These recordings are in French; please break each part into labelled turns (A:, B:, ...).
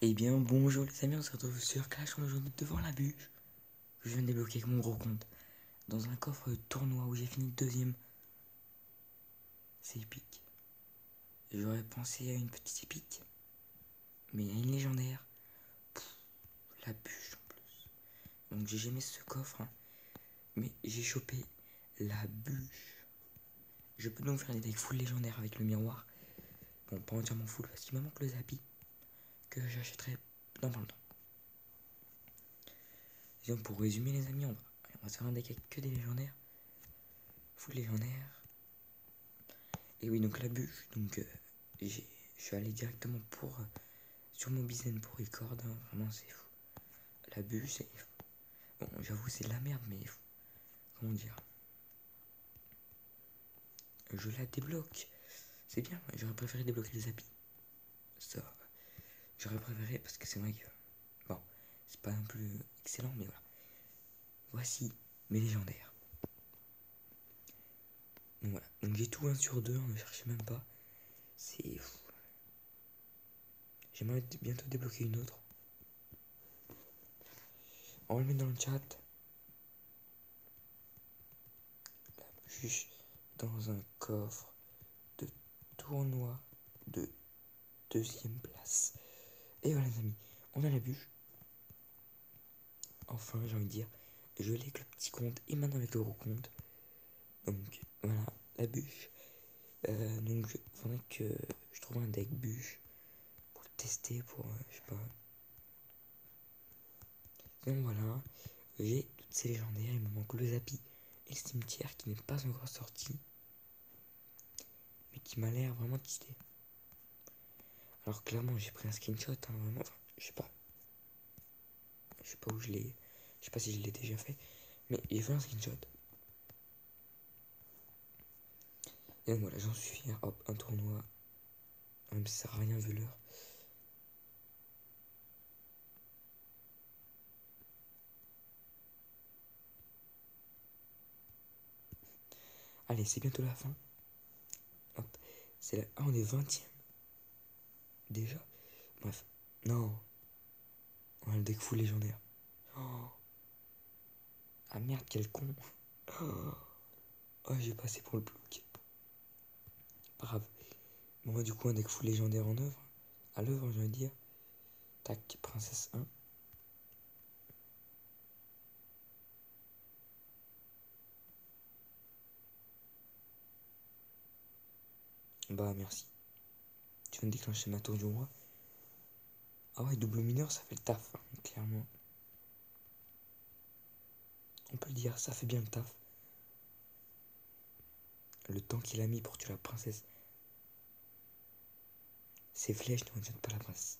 A: Eh bien bonjour les amis, on se retrouve sur Clash aujourd'hui devant la bûche que je viens de débloquer avec mon gros compte dans un coffre tournoi où j'ai fini deuxième. C'est épique. J'aurais pensé à une petite épique, mais il y a une légendaire. La bûche en plus. Donc j'ai jamais ce coffre, hein, mais j'ai chopé la bûche. Je peux donc faire des decks full légendaires avec le miroir. Bon, pas entièrement full parce qu'il me manque le Zappy que j'achèterai dans pas longtemps. Et donc pour résumer les amis, on va se faire un deck avec que des légendaires. Full légendaire. Et oui, donc la bûche, donc je suis allé directement sur mon Bizen pour record, hein, vraiment c'est fou. La bûche, c'est fou. Bon, j'avoue, c'est de la merde, mais fou. Comment dire, je la débloque. C'est bien, j'aurais préféré débloquer les habits. Ça, j'aurais préféré parce que c'est vrai que, bon, c'est pas non plus excellent, mais voilà. Voici mes légendaires. Donc voilà, donc j'ai tout 1 sur 2, ne cherchez même pas. C'est fou. J'aimerais bientôt débloquer une autre. On va le mettre dans le chat. La bûche dans un coffre de tournoi de deuxième place. Et voilà les amis, on a la bûche. Enfin, j'ai envie de dire, je l'ai avec le petit compte et maintenant avec le gros compte. Donc voilà, la bûche. Donc il faudrait que je trouve un deck bûche pour le tester, pour, je sais pas. Donc voilà, j'ai toutes ces légendaires, il me manque le Zappy et le cimetière qui n'est pas encore sorti. Mais qui m'a l'air vraiment stylé. Alors clairement j'ai pris un screenshot, hein, vraiment, enfin, je sais pas. Je sais pas où je l'ai. Je sais pas si je l'ai déjà fait. Mais j'ai fait un screenshot. Et donc voilà, j'en suis fier. Hop, un tournoi. Même si ça sert à rien vu l'heure. Allez, c'est bientôt la fin. Hop, c'est là. Ah, on est 20ème. Déjà. Bref. Non. On a le deck full légendaire. Oh. Ah merde, quel con. Oh, j'ai passé pour le plouc. Pas grave. Bon, du coup, un deck full légendaire en œuvre. À l'œuvre, je veux dire. Tac, princesse 1. Bah, merci. Tu viens de déclencher ma tour du roi. Ah ouais, double mineur, ça fait le taf, hein, clairement. On peut le dire, ça fait bien le taf. Le temps qu'il a mis pour tuer la princesse. Ses flèches ne retiennent pas la princesse.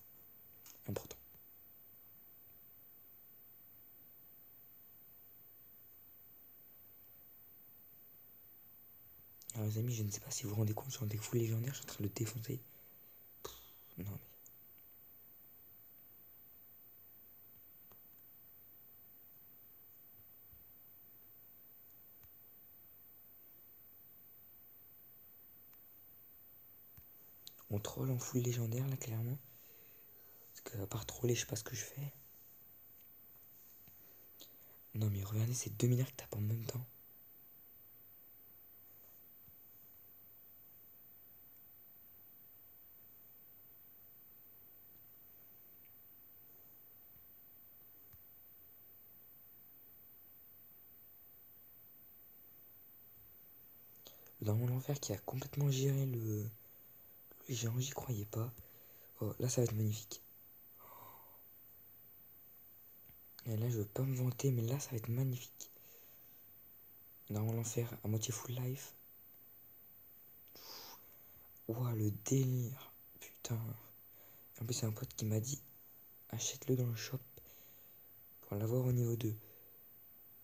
A: Important. Alors les amis, je ne sais pas si vous vous rendez compte, sur un deck full légendaire, je suis en train de le défoncer. Non mais... On troll en full légendaire là, clairement. Parce que à part troller, je sais pas ce que je fais. Non mais regardez, c'est 2 milliards qui tapent en même temps. Dans mon enfer qui a complètement géré le géant, j'y croyais pas. Oh, là ça va être magnifique. Et là je veux pas me vanter, mais là ça va être magnifique. Dans l'enfer à moitié full life. Ouah, le délire. Putain. En plus c'est un pote qui m'a dit, achète-le dans le shop pour l'avoir au niveau 2.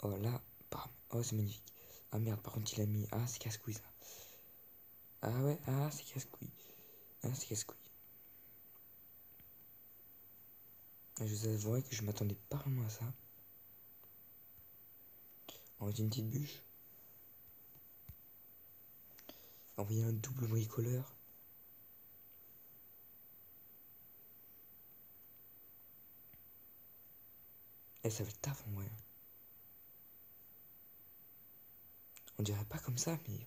A: Oh là, bam. Oh c'est magnifique. Ah merde, par contre il a mis... Ah c'est casse-couille ça. Ah ouais, ah c'est casse-couille. Ah c'est casse-couille. Je vous avouerai que je m'attendais pas vraiment à ça. Envoyer une petite bûche. Envoyer un double bricoleur. Eh, ça fait le taf en vrai. On dirait pas comme ça, mais...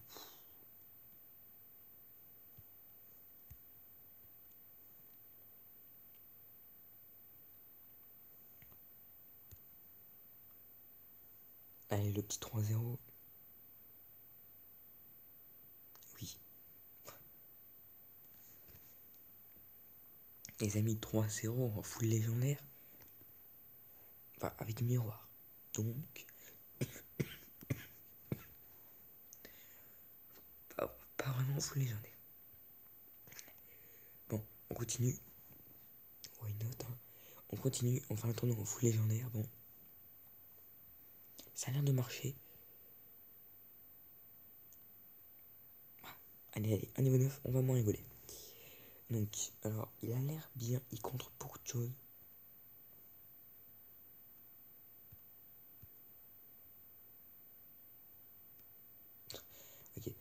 A: Allez, le petit 3-0. Oui. Les amis, 3-0 en full légendaire. Enfin, avec miroir. Donc, pas vraiment full légendaire. Bon, on continue. Why not, hein. On continue, on fait un tournoi en full légendaire. Bon, ça a l'air de marcher. Allez, un niveau 9, on va moins rigoler. Donc, alors, il a l'air bien, il contre beaucoup de choses. Ok,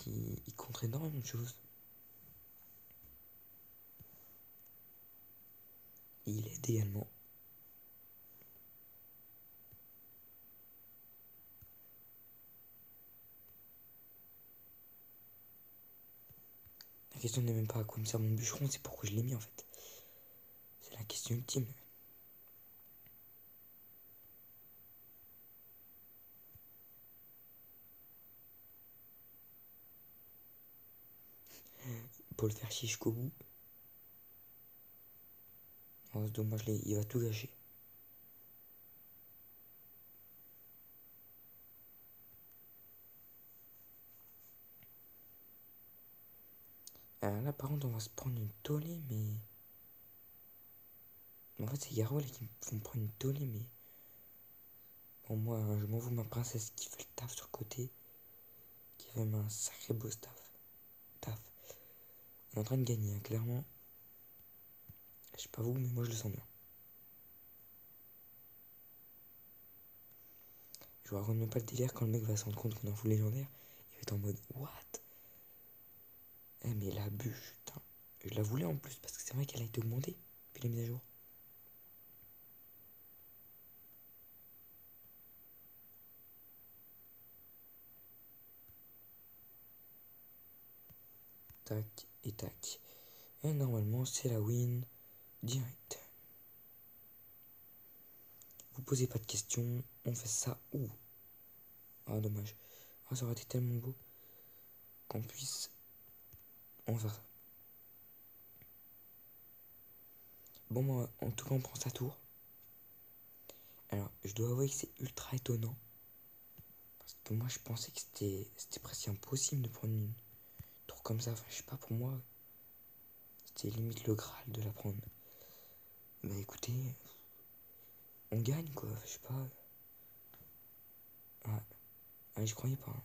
A: il contre énormément de choses. Il aide également. La question n'est même pas à quoi me sert mon bûcheron, c'est pourquoi je l'ai mis en fait. C'est la question ultime. Pour le faire chier jusqu'au bout. Oh, c'est dommage, il va tout gâcher. Là, par contre, on va se prendre une tollée, mais. En fait, c'est Yaro là qui vont me prendre une tollée, mais. Bon, moi, je m'en fous, ma princesse qui fait le taf sur le côté. Qui fait même un sacré beau taf. On est en train de gagner, hein, clairement. Je sais pas vous, mais moi je le sens bien. Je vous raconte même pas le délire quand le mec va se rendre compte qu'on est en full légendaire. Il va être en mode what? Eh, mais la bûche, putain. Je la voulais en plus parce que c'est vrai qu'elle a été augmentée depuis les mises à jour. Tac et tac. Et normalement, c'est la win direct. Vous posez pas de questions, on fait ça. Ouh. Ah, dommage. Ah, ça aurait été tellement beau qu'on puisse en faire ça. Bon, moi, en tout cas, on prend sa tour. Alors, je dois avouer que c'est ultra étonnant. Parce que moi, je pensais que c'était presque impossible de prendre une tour comme ça. Enfin, je sais pas, pour moi, c'était limite le Graal de la prendre. Bah écoutez, on gagne quoi, je sais pas. Ouais, ouais je croyais pas, hein.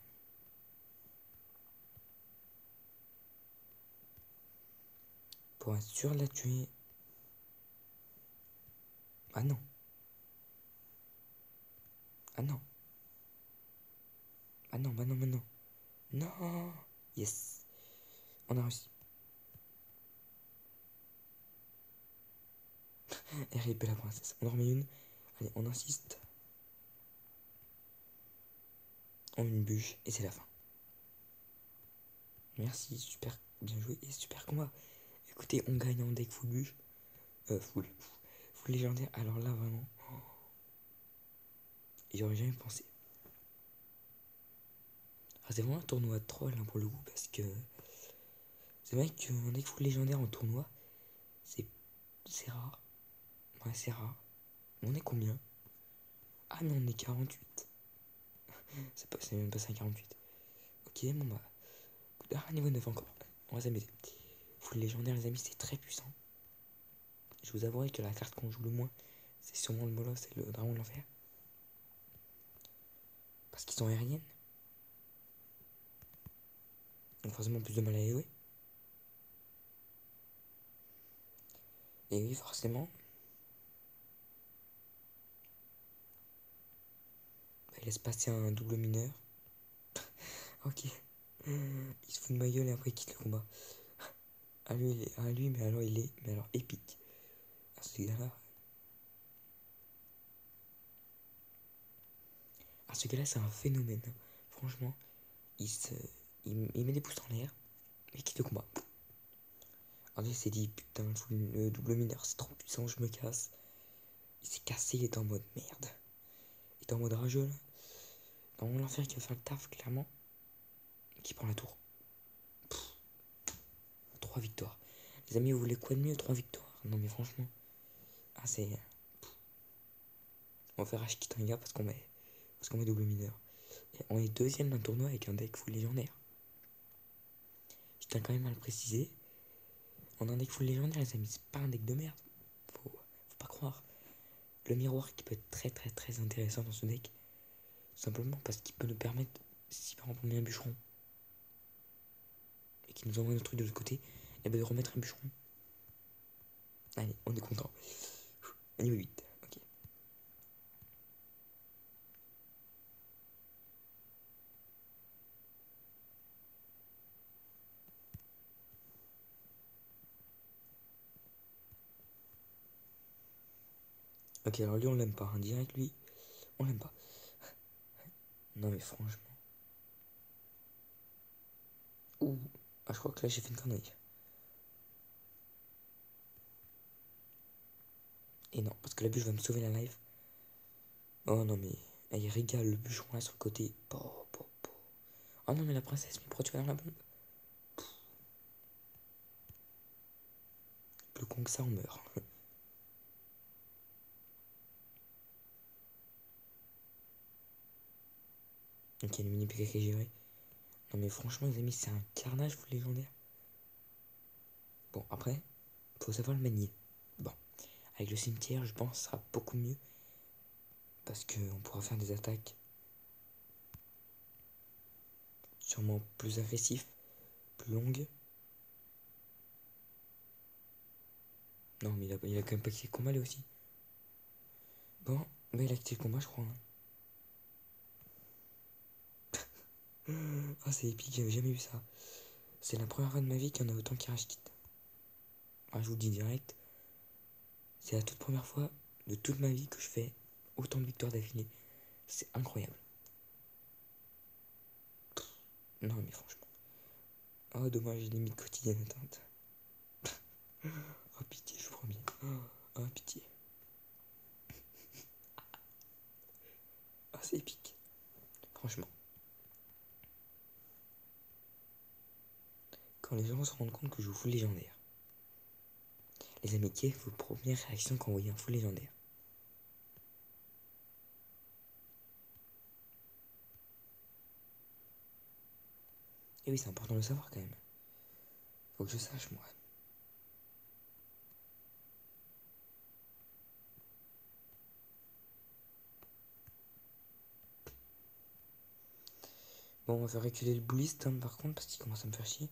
A: Pour être sûr de la tuer. Ah non. Ah non. Ah non, bah non, bah non. Non. Yes. On a réussi. RIP la princesse. On en remet une. Allez, on insiste. On met une bûche et c'est la fin. Merci, super bien joué et super combat. Écoutez, on gagne en deck full bûche. Full légendaire. Alors là, vraiment. J'aurais jamais pensé. Ah, c'est vraiment un tournoi de troll hein, pour le coup parce que c'est vrai qu'un deck full légendaire en tournoi, c'est rare. Ouais, c'est rare. On est combien? Ah, mais on est 48. C'est même pas 48. Ok, bon bah. Ah, niveau 9 encore. On va s'amuser. Full légendaire, les amis, c'est très puissant. Je vous avouerai que la carte qu'on joue le moins, c'est sûrement le Molosse et le Dragon de l'Enfer. Parce qu'ils sont aériennes. Donc forcément plus de mal à les jouer. Et oui, forcément. Bah, il laisse passer un double mineur. Ok. Il se fout de ma gueule et après il quitte le combat. À lui, mais alors il est. Mais alors épique. Ah, ce gars-là. Ah, ce gars-là, c'est un phénomène. Franchement, il, se... il met des pouces en l'air et quitte le combat. Alors il s'est dit, putain, le double mineur, c'est trop puissant, je me casse. Il s'est cassé, il était en mode merde. Il était en mode rageux, là. Non, l'enfer qui va faire le taf, clairement. Qui prend la tour. 3 victoires. Les amis, vous voulez quoi de mieux? 3 victoires. Non, mais franchement. Ah, c'est. On va faire H-Kit un gars parce qu'on met double mineur. Et on est deuxième d'un tournoi avec un deck full légendaire. Je tiens quand même à le préciser. On a un deck full légendaire, les amis. C'est pas un deck de merde. Faut pas croire. Le miroir qui peut être très très très intéressant dans ce deck. Simplement parce qu'il peut nous permettre, si par exemple on met un bûcheron et qu'il nous envoie notre truc de l'autre côté, et ben de remettre un bûcheron. Allez, on est content. Niveau 8, ok. Ok, alors lui on l'aime pas, hein. Direct lui, on l'aime pas. Non mais franchement. Ouh, ah, je crois que là j'ai fait une connerie. Et non, parce que la bûche va me sauver la life. Oh non mais, il régale le bûcheron là sur le côté. Oh non mais la princesse, mais pourquoi tu vas dans la bombe? Plus con que ça, on meurt. Ok, le mini PK qui est géré. Non mais franchement les amis, c'est un carnage full légendaire. Bon après, faut savoir le manier. Bon, avec le cimetière, je pense que ce sera beaucoup mieux. Parce qu'on pourra faire des attaques sûrement plus agressives, plus longues. Non mais il a quand même pas quitté le combat lui aussi. Bon, bah il a quitté le combat je crois. Hein. Ah c'est épique, j'avais jamais vu ça. C'est la première fois de ma vie qu'il y en a autant qui rage quitte. Ah, je vous le dis direct, c'est la toute première fois de toute ma vie que je fais autant de victoires d'affilée. C'est incroyable. Non mais franchement. Oh dommage, j'ai limite quotidienne atteinte. Oh pitié, je vous promets. Oh pitié. Ah c'est épique. Franchement. Quand les gens se rendent compte que je joue full légendaire. Les amis, quelle est vos premières réactions quand vous voyez un full légendaire? Et oui, c'est important de le savoir quand même. Faut que je sache, moi. Bon, on va faire reculer le bouliste, hein, par contre, parce qu'il commence à me faire chier.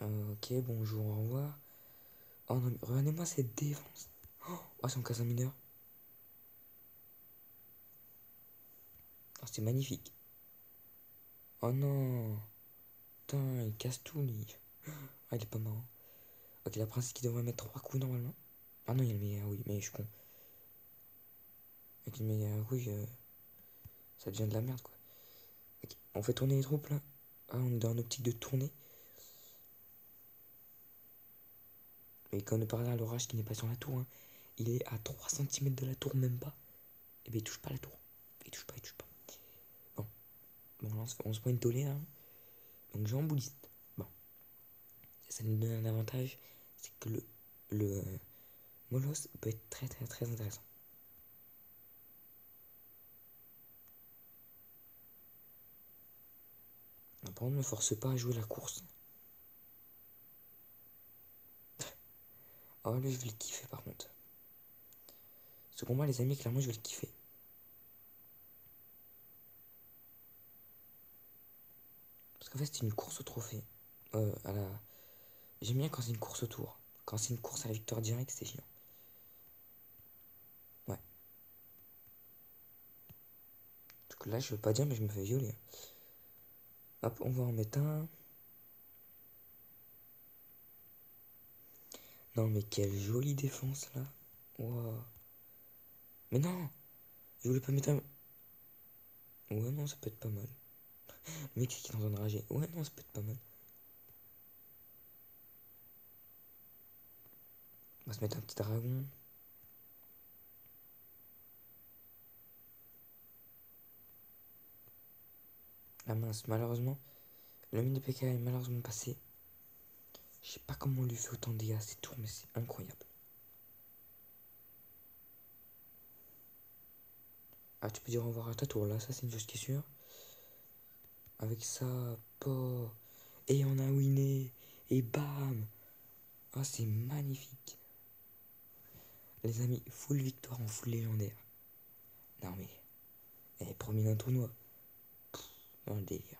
A: Ok, bonjour, au revoir. Oh non, mais regardez-moi cette défense. Oh, c'est mon casse un mineur. Oh, c'est magnifique. Oh non. Putain, il casse tout, lui. Ah, il est pas marrant. Ok, la princesse qui devrait mettre 3 coups normalement. Ah non, il y a le meilleur, oui, mais je suis con. Ok, mais oui, ça devient de la merde, quoi. Ok, on fait tourner les troupes, là. Ah, on est dans une optique de tourner. Mais comme par là, l'orage qui n'est pas sur la tour, hein, il est à 3 cm de la tour, même pas. Et bien il touche pas la tour. Il touche pas, il touche pas. Bon, bon là, on se prend une tollée là. Donc j'ai en bouliste. Bon, ça nous donne un avantage, c'est que le Molos peut être très très très intéressant. Par contre, ne force pas à jouer la course. Oh là, je vais le kiffer par contre. Ce combat, les amis, clairement, je vais le kiffer. Parce qu'en fait, c'est une course au trophée. À la... J'aime bien quand c'est une course au tour. Quand c'est une course à la victoire directe, c'est chiant. Ouais. Parce que là, je veux pas dire, mais je me fais violer. Hop, on va en mettre un. Non, mais quelle jolie défense là. Wow. Mais non, je voulais pas mettre un. Ouais, non, ça peut être pas mal. Le mec, qui est en train de rager. Ouais, non, ça peut être pas mal. On va se mettre un petit dragon. Ah mince, malheureusement, le mini PK est malheureusement passé. Je sais pas comment on lui fait autant de dégâts à ces tours, mais c'est incroyable. Ah, tu peux dire au revoir à ta tour là, ça c'est une chose qui est sûre. Avec ça, pas. Et on a winné. Et bam. Ah, c'est magnifique. Les amis, full victoire en full légendaire. Non mais, elle est premier d'un tournoi. Dans le délire.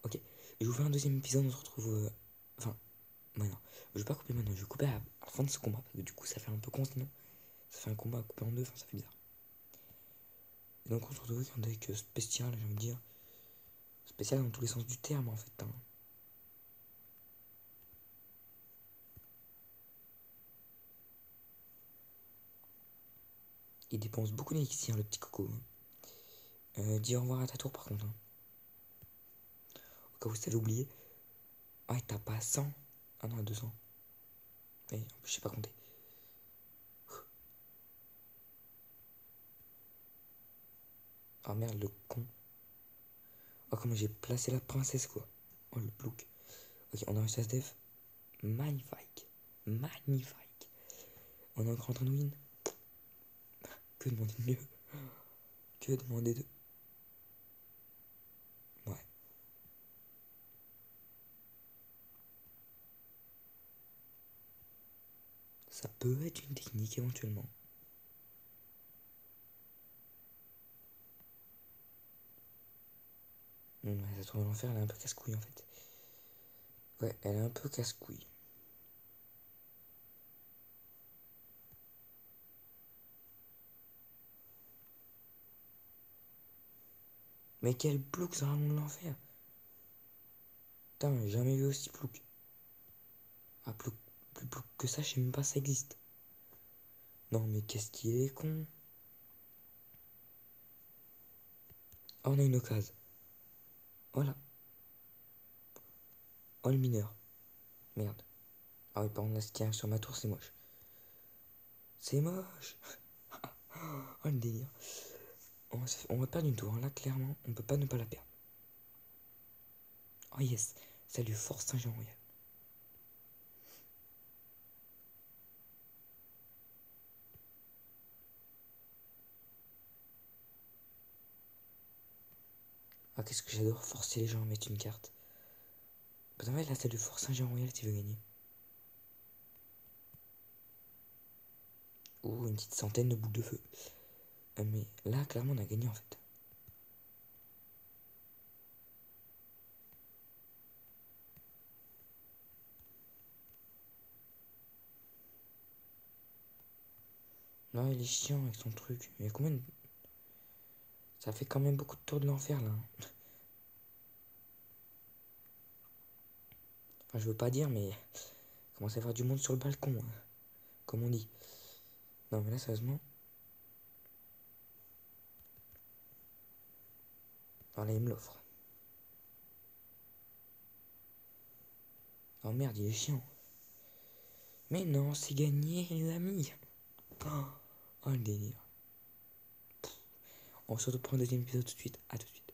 A: Ok, je vous fais un deuxième épisode, on se retrouve... Enfin, maintenant, je vais pas couper maintenant, je vais couper à la fin de ce combat, parce que du coup ça fait un peu con sinon. Ça fait un combat à couper en deux, enfin ça fait bizarre. Et donc on se retrouve avec un deck spécial, j'ai envie de dire. Spécial dans tous les sens du terme en fait. Hein. Il dépense beaucoup d'élixir, le petit coco. Dis au revoir à ta tour par contre. Hein. Au cas où vous avez oublié. Ah, t'as pas 100. Ah non, 200. Oui, je sais pas compter. Oh merde, le con. Oh, comment j'ai placé la princesse, quoi. Oh, le plouc. Ok, on a réussi à se def. Magnifique. Magnifique. On est encore en train de win. Que demander de mieux? Que demander de... Ouais. Ça peut être une technique éventuellement. Ouais, ça tourne l'enfer, elle est un peu casse-couille en fait. Ouais, elle est un peu casse-couille. Mais quel plouc ça ramène l'enfer. Putain, j'ai jamais vu aussi plouc. Ah, plouc, plus plouc que ça, je sais même pas si ça existe. Non, mais qu'est-ce qu'il est con. Ah, on a une occasion. Voilà. Oh, le mineur. Merde. Ah oui, par contre, là, ce qui arrive sur ma tour, c'est moche. C'est moche. Oh, le délire. On va perdre une tour. Hein. Là, clairement, on peut pas ne pas la perdre. Oh, yes. Salut, Force Saint-Jean-Royal. Ah, qu'est-ce que j'adore forcer les gens à mettre une carte. Bah, en fait, là, salut, Force Saint-Jean-Royal, tu veux gagner. Ou une petite centaine de boules de feu. Mais là, clairement, on a gagné en fait. Non, il est chiant avec son truc. Il y a combien de... Ça fait quand même beaucoup de tours de l'enfer là. Enfin, je veux pas dire, mais il commence à y avoir du monde sur le balcon, hein, comme on dit. Non, mais là, sérieusement. Alors là, il me l'offre. Oh merde, il est chiant. Mais non, c'est gagné, les amis. Oh, oh le délire. On se retrouve pour un deuxième épisode tout de suite. À tout de suite.